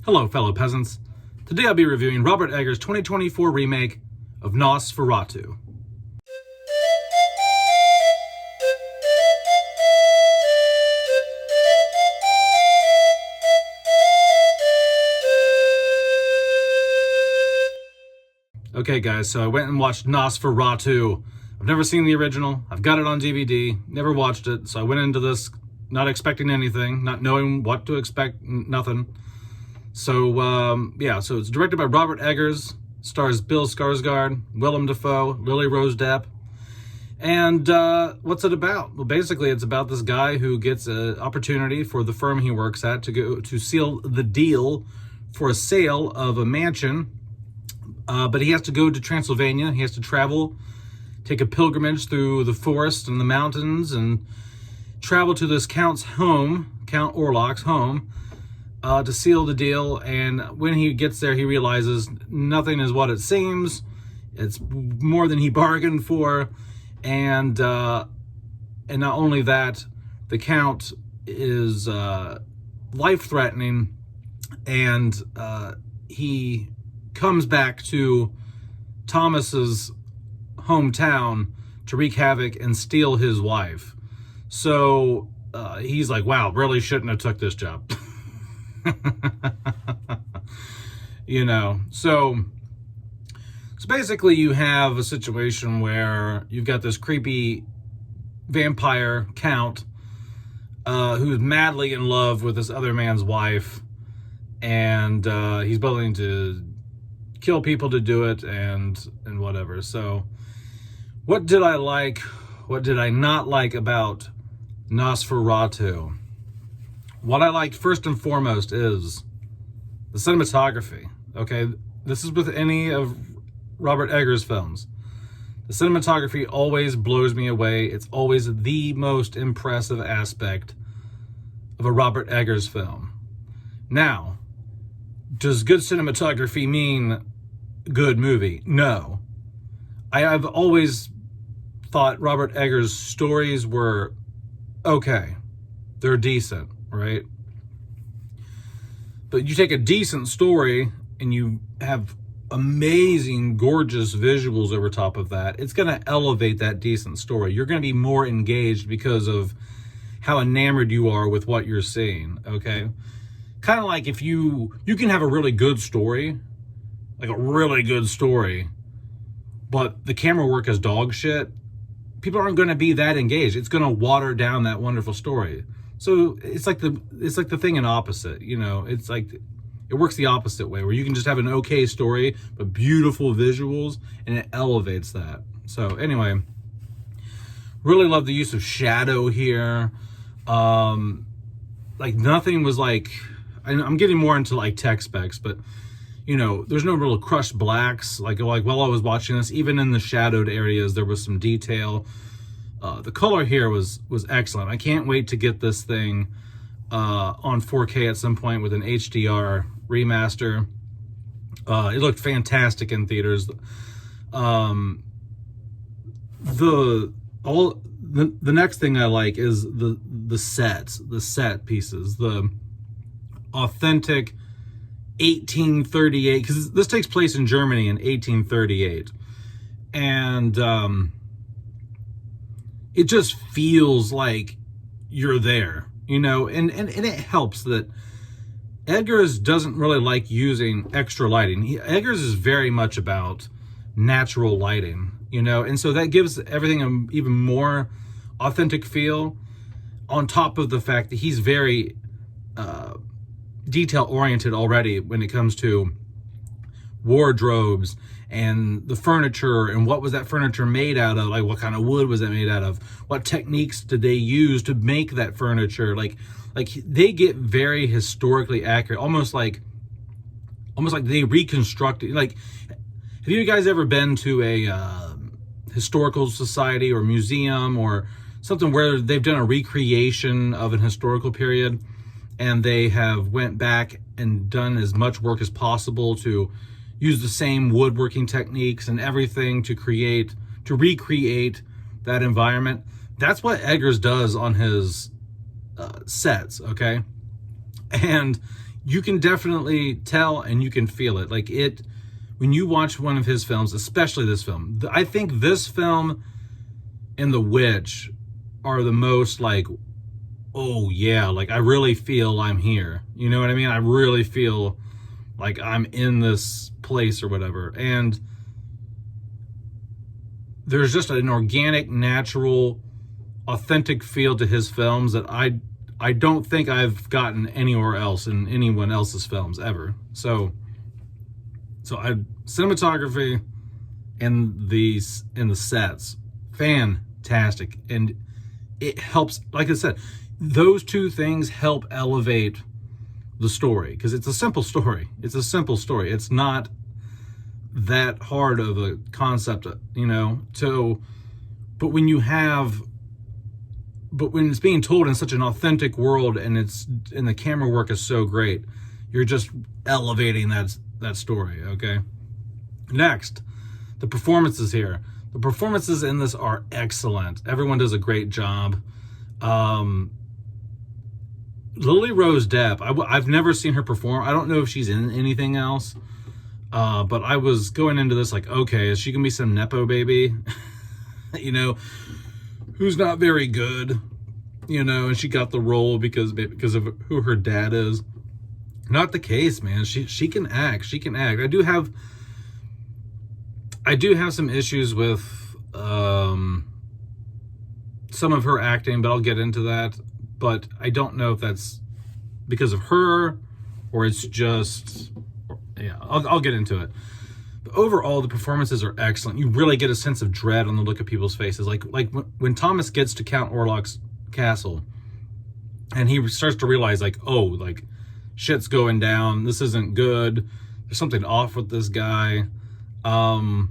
Hello, fellow peasants. Today I'll be reviewing Robert Eggers' 2024 remake of Nosferatu. Okay, guys, so I went and watched Nosferatu. I've never seen the original. I've got it on DVD. Never watched it, so I went into this not expecting anything, not knowing what to expect, nothing. So, so it's directed by Robert Eggers, stars Bill Skarsgård, Willem Dafoe, Lily Rose Depp. And what's it about? Well, basically, it's about this guy who gets an opportunity for the firm he works at to go to seal the deal for a sale of a mansion. But he has to go to Transylvania. He has to travel, take a pilgrimage through the forest and the mountains, and travel to this count's home, Count Orlok's home, to seal the deal. And when he gets there, he realizes nothing is what it seems. It's more than he bargained for. And not only that, the Count is life-threatening, and he comes back to Thomas's hometown to wreak havoc and steal his wife. So he's like, wow, really shouldn't have took this job. So basically you have a situation where you've got this creepy vampire count who's madly in love with this other man's wife, and he's willing to kill people to do it, and whatever. So what did I like? What did I not like about Nosferatu? What I liked first and foremost is the cinematography. Okay, this is with any of Robert Eggers' films. The cinematography always blows me away. It's always the most impressive aspect of a Robert Eggers film. Now, does good cinematography mean good movie? No. I've always thought Robert Eggers' stories were okay. They're decent, right? But you take a decent story and you have amazing, gorgeous visuals over top of that, it's going to elevate that decent story. You're going to be more engaged because of how enamored you are with what you're seeing, okay? Kind of like if you can have a really good story, like a really good story, but the camera work is dog shit, people aren't going to be that engaged. It's going to water down that wonderful story. So it's like the thing in opposite, it's like it works the opposite way, where you can just have an okay story but beautiful visuals, and it elevates that. So anyway, really love the use of shadow here. Like nothing was like, I'm getting more into like tech specs, but there's no real crushed blacks. Like while I was watching this, even in the shadowed areas, there was some detail. The color here was excellent. I can't wait to get this thing on 4K at some point with an HDR remaster. It looked fantastic in theaters. The next thing I like is the set pieces, the authentic 1838, because this takes place in Germany in 1838, and it just feels like you're there, and it helps that Eggers doesn't really like using extra lighting. Eggers is very much about natural lighting, and so that gives everything an even more authentic feel, on top of the fact that he's very detail-oriented already when it comes to wardrobes and the furniture, and what was that furniture made out of, like what kind of wood was it made out of, what techniques did they use to make that furniture, like they get very historically accurate, almost like they reconstructed. Like, have you guys ever been to a historical society or museum or something where they've done a recreation of an historical period, and they have went back and done as much work as possible to use the same woodworking techniques and everything to recreate that environment? That's what Eggers does on his sets, okay? And you can definitely tell and you can feel it. Like it, when you watch one of his films, especially this film, I think this film and The Witch are the most like, oh yeah, like I really feel I'm here. You know what I mean? I really feel like I'm in this place or whatever. And there's just an organic, natural, authentic feel to his films that I don't think I've gotten anywhere else in anyone else's films ever. So cinematography and the sets, fantastic. And it helps, like I said, those two things help elevate the story, because it's a simple story. It's a simple story. It's not that hard of a concept, you know. So, but when it's being told in such an authentic world, and the camera work is so great, you're just elevating that story. Okay. Next, the performances here. The performances in this are excellent. Everyone does a great job. Lily Rose Depp, I've never seen her perform. I don't know if she's in anything else. But I was going into this like, okay, is she gonna be some Nepo baby? You know, who's not very good, you know, and she got the role because of who her dad is. Not the case, man. She can act. She can act. I do have some issues with some of her acting, but I'll get into that. But I don't know if that's because of her or it's just, yeah, I'll get into it. But overall, the performances are excellent. You really get a sense of dread on the look of people's faces. Like when Thomas gets to Count Orlok's castle and he starts to realize like, oh, like shit's going down. This isn't good. There's something off with this guy. The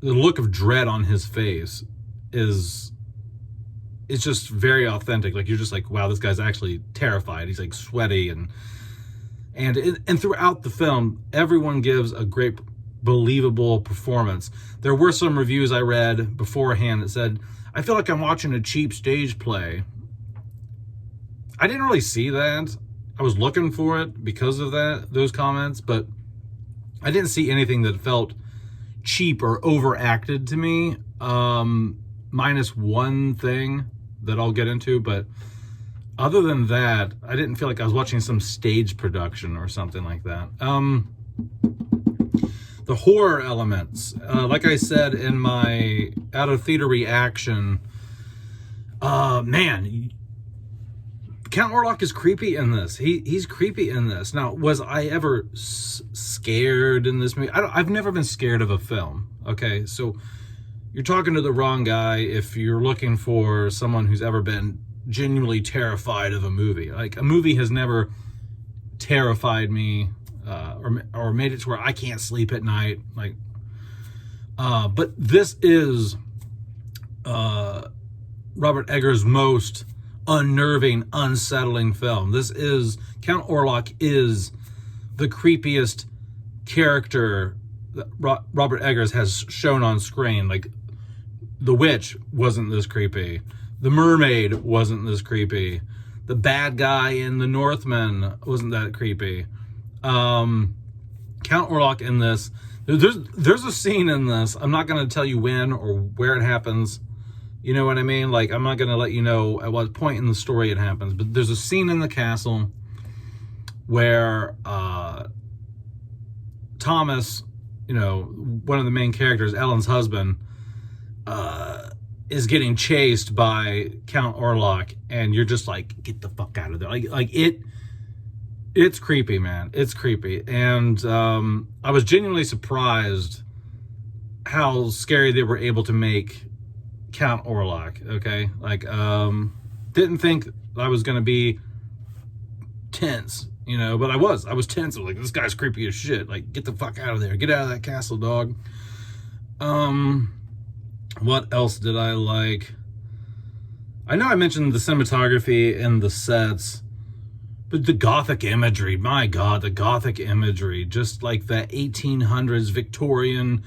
look of dread on his face it's just very authentic. Like you're just like, wow, this guy's actually terrified. He's like sweaty and throughout the film, everyone gives a great, believable performance. There were some reviews I read beforehand that said, I feel like I'm watching a cheap stage play. I didn't really see that. I was looking for it because of those comments, but I didn't see anything that felt cheap or overacted to me. Minus one thing that I'll get into, but other than that, I didn't feel like I was watching some stage production or something like that. The horror elements, like I said in my out of theater reaction, man, Count Orlok is creepy in this. He's creepy in this. Now, was I ever scared in this movie? I've never been scared of a film. Okay, so you're talking to the wrong guy if you're looking for someone who's ever been genuinely terrified of a movie. Like a movie has never terrified me or made it to where I can't sleep at night. Like, but this is Robert Eggers' most unnerving, unsettling film. This is Count Orlok is the creepiest character that Robert Eggers has shown on screen. Like The Witch wasn't this creepy. The Mermaid wasn't this creepy. The bad guy in The Northman wasn't that creepy. Count Orlok in this, there's a scene in this. I'm not going to tell you when or where it happens. You know what I mean? Like, I'm not going to let you know at what point in the story it happens. But there's a scene in the castle where Thomas, you know, one of the main characters, Ellen's husband, is getting chased by Count Orlok, and you're just like, get the fuck out of there. It's creepy, man. It's creepy. And I was genuinely surprised how scary they were able to make Count Orlok, okay? Like, didn't think I was going to be tense, you know, but I was tense. I was like, this guy's creepy as shit. Like, get the fuck out of there. Get out of that castle, dog. What else did I like? I know I mentioned the cinematography and the sets, but the gothic imagery, my God, the gothic imagery, just like that 1800s Victorian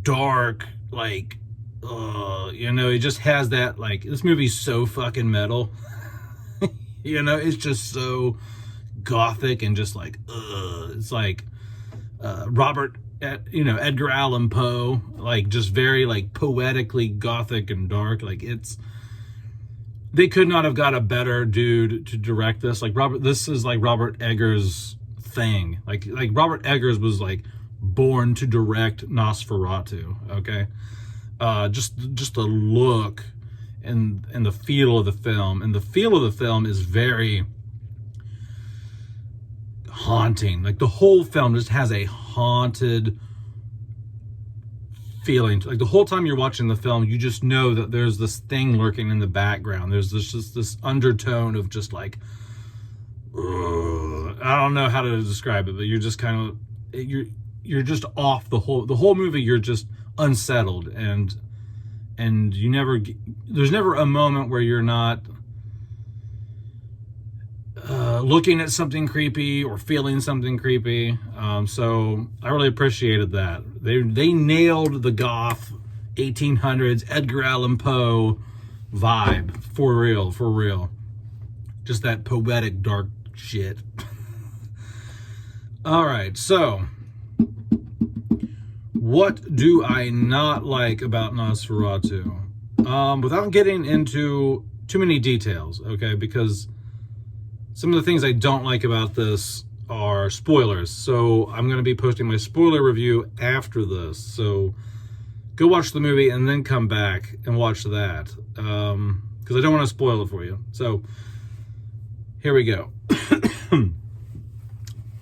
dark, like, you know, it just has that, like, this movie's so fucking metal. You know, it's just so gothic and just like, it's like Edgar Allan Poe, like just very like poetically gothic and dark. Like they could not have got a better dude to direct this. Like this is like Robert Eggers' thing. Like Robert Eggers was like born to direct Nosferatu. Okay, just the look and the feel of the film, and the feel of the film is very haunting. Like the whole film just has a haunted feeling. Like the whole time you're watching the film, you just know that there's this thing lurking in the background. There's this undertone of just like, I don't know how to describe it, but you're just kind of, you're just off the whole movie. You're just unsettled, and there's never a moment where you're not looking at something creepy or feeling something creepy. So I really appreciated that. They nailed the goth 1800s Edgar Allan Poe vibe for real. Just that poetic dark shit. All right, so what do I not like about Nosferatu? Without getting into too many details, okay, because some of the things I don't like about this are spoilers. So I'm going to be posting my spoiler review after this. So go watch the movie and then come back and watch that. Because I don't want to spoil it for you. So here we go.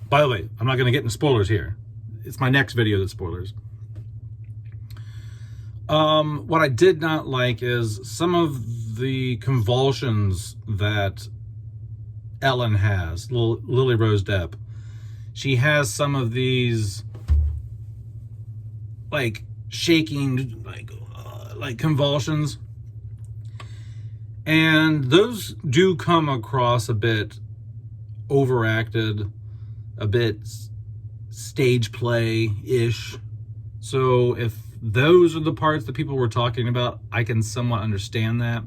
By the way, I'm not going to get into spoilers here. It's my next video that's spoilers. What I did not like is some of the convulsions that Ellen has, Lily Rose Depp. She has some of these like shaking, like convulsions, and those do come across a bit overacted, a bit stage play-ish. So if those are the parts that people were talking about, I can somewhat understand that.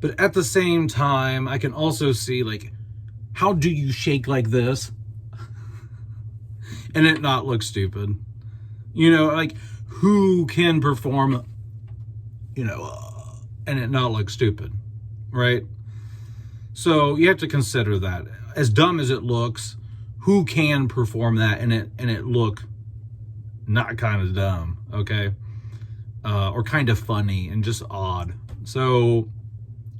But at the same time, I can also see, like, how do you shake like this and it not look stupid? You know, like, who can perform, and it not look stupid, right? So you have to consider that. As dumb as it looks, who can perform that and it look not kind of dumb, okay? Or kind of funny and just odd. So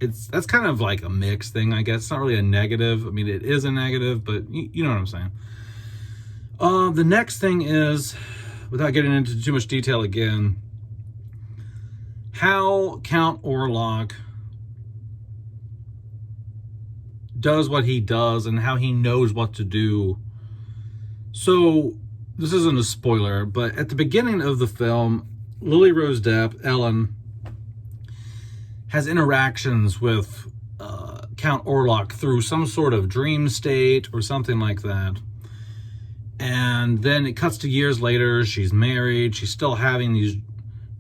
that's kind of like a mixed thing, I guess. It's not really a negative. I mean, it is a negative, but you know what I'm saying. The next thing is, without getting into too much detail again, how Count Orlok does what he does and how he knows what to do. So this isn't a spoiler, but at the beginning of the film, Lily Rose Depp, Ellen, has interactions with Count Orlok through some sort of dream state or something like that. And then it cuts to years later. She's married. She's still having these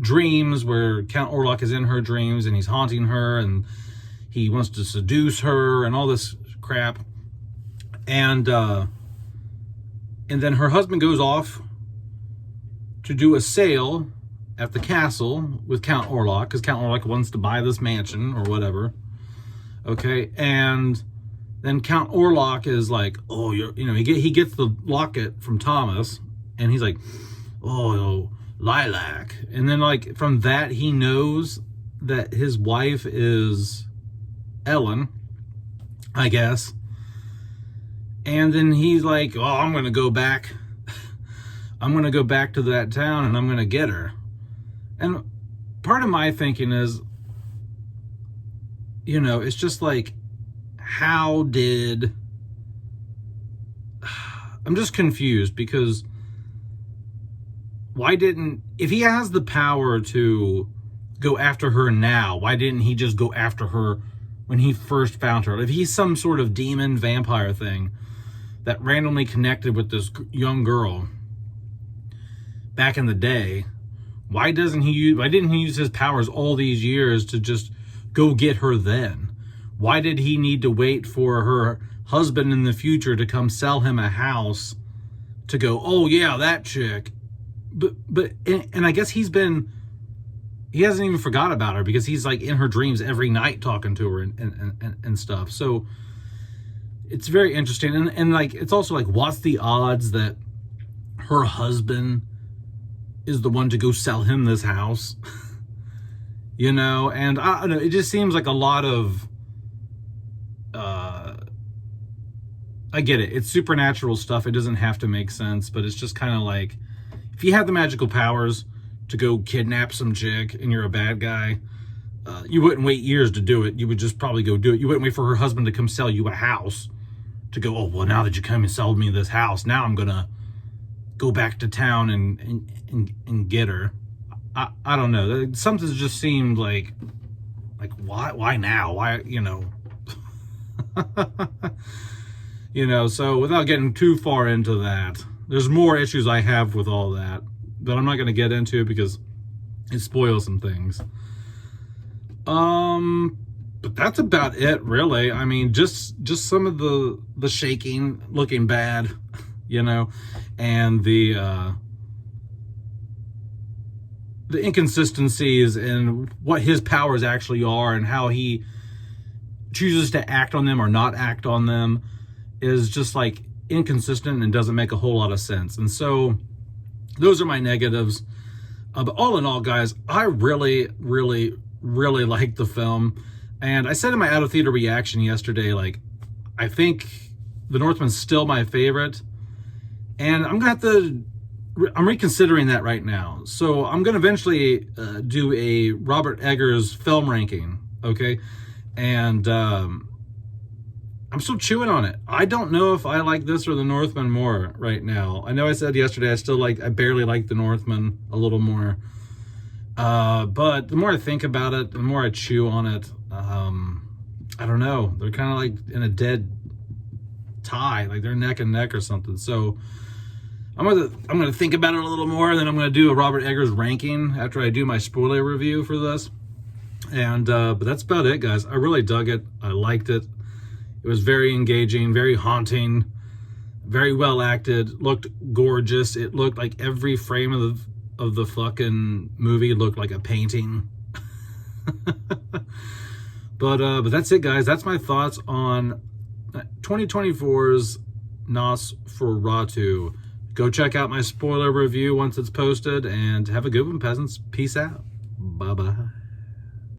dreams where Count Orlok is in her dreams and he's haunting her and he wants to seduce her and all this crap. And then her husband goes off to do a sale at the castle with Count Orlok, because Count Orlok wants to buy this mansion or whatever. Okay, and then Count Orlok is like, oh, he gets the locket from Thomas, and he's like, oh, lilac. And then like from that, he knows that his wife is Ellen, I guess. And then he's like, oh, I'm going to go back. I'm going to go back to that town and I'm going to get her. And part of my thinking is, it's just like, I'm just confused, because if he has the power to go after her now, why didn't he just go after her when he first found her? If he's some sort of demon vampire thing that randomly connected with this young girl back in the day, why didn't he use his powers all these years to just go get her then? Why did he need to wait for her husband in the future to come sell him a house to go, oh yeah, that chick? And I guess he hasn't even forgot about her, because he's like in her dreams every night talking to her and stuff. So it's very interesting. And like, it's also like, what's the odds that her husband is the one to go sell him this house? You know, and I don't know, it just seems like a lot of, I get it. It's supernatural stuff. It doesn't have to make sense, but it's just kind of like, if you have the magical powers to go kidnap some chick and you're a bad guy, you wouldn't wait years to do it. You would just probably go do it. You wouldn't wait for her husband to come sell you a house to go, oh, well, now that you come and sold me this house, now I'm going to go back to town and get her. I don't know. Something just seemed like why now? Why, you know? You know, so without getting too far into that, there's more issues I have with all that, but I'm not going to get into because it spoils some things. But that's about it, really. I mean, just some of the shaking looking bad, you know, and the inconsistencies in what his powers actually are and how he chooses to act on them or not act on them is just like inconsistent and doesn't make a whole lot of sense. And so those are my negatives. But all in all, guys, I really, really, really like the film. And I said in my out of theater reaction yesterday, like, I think The Northman's still my favorite. And I'm reconsidering that right now. So I'm going to eventually do a Robert Eggers film ranking, okay? And I'm still chewing on it. I don't know if I like this or The Northman more right now. I know I said yesterday I barely like The Northman a little more. But the more I think about it, the more I chew on it, I don't know. They're kind of like in a dead tie, like they're neck and neck or something. So I'm gonna think about it a little more, and then I'm gonna do a Robert Eggers ranking after I do my spoiler review for this. And but that's about it, guys. I really dug it. I liked it. It was very engaging, very haunting, very well acted. Looked gorgeous. It looked like every frame of the fucking movie looked like a painting. But that's it, guys. That's my thoughts on 2024's Nosferatu. Go check out my spoiler review once it's posted, and have a good one, peasants. Peace out. Bye-bye.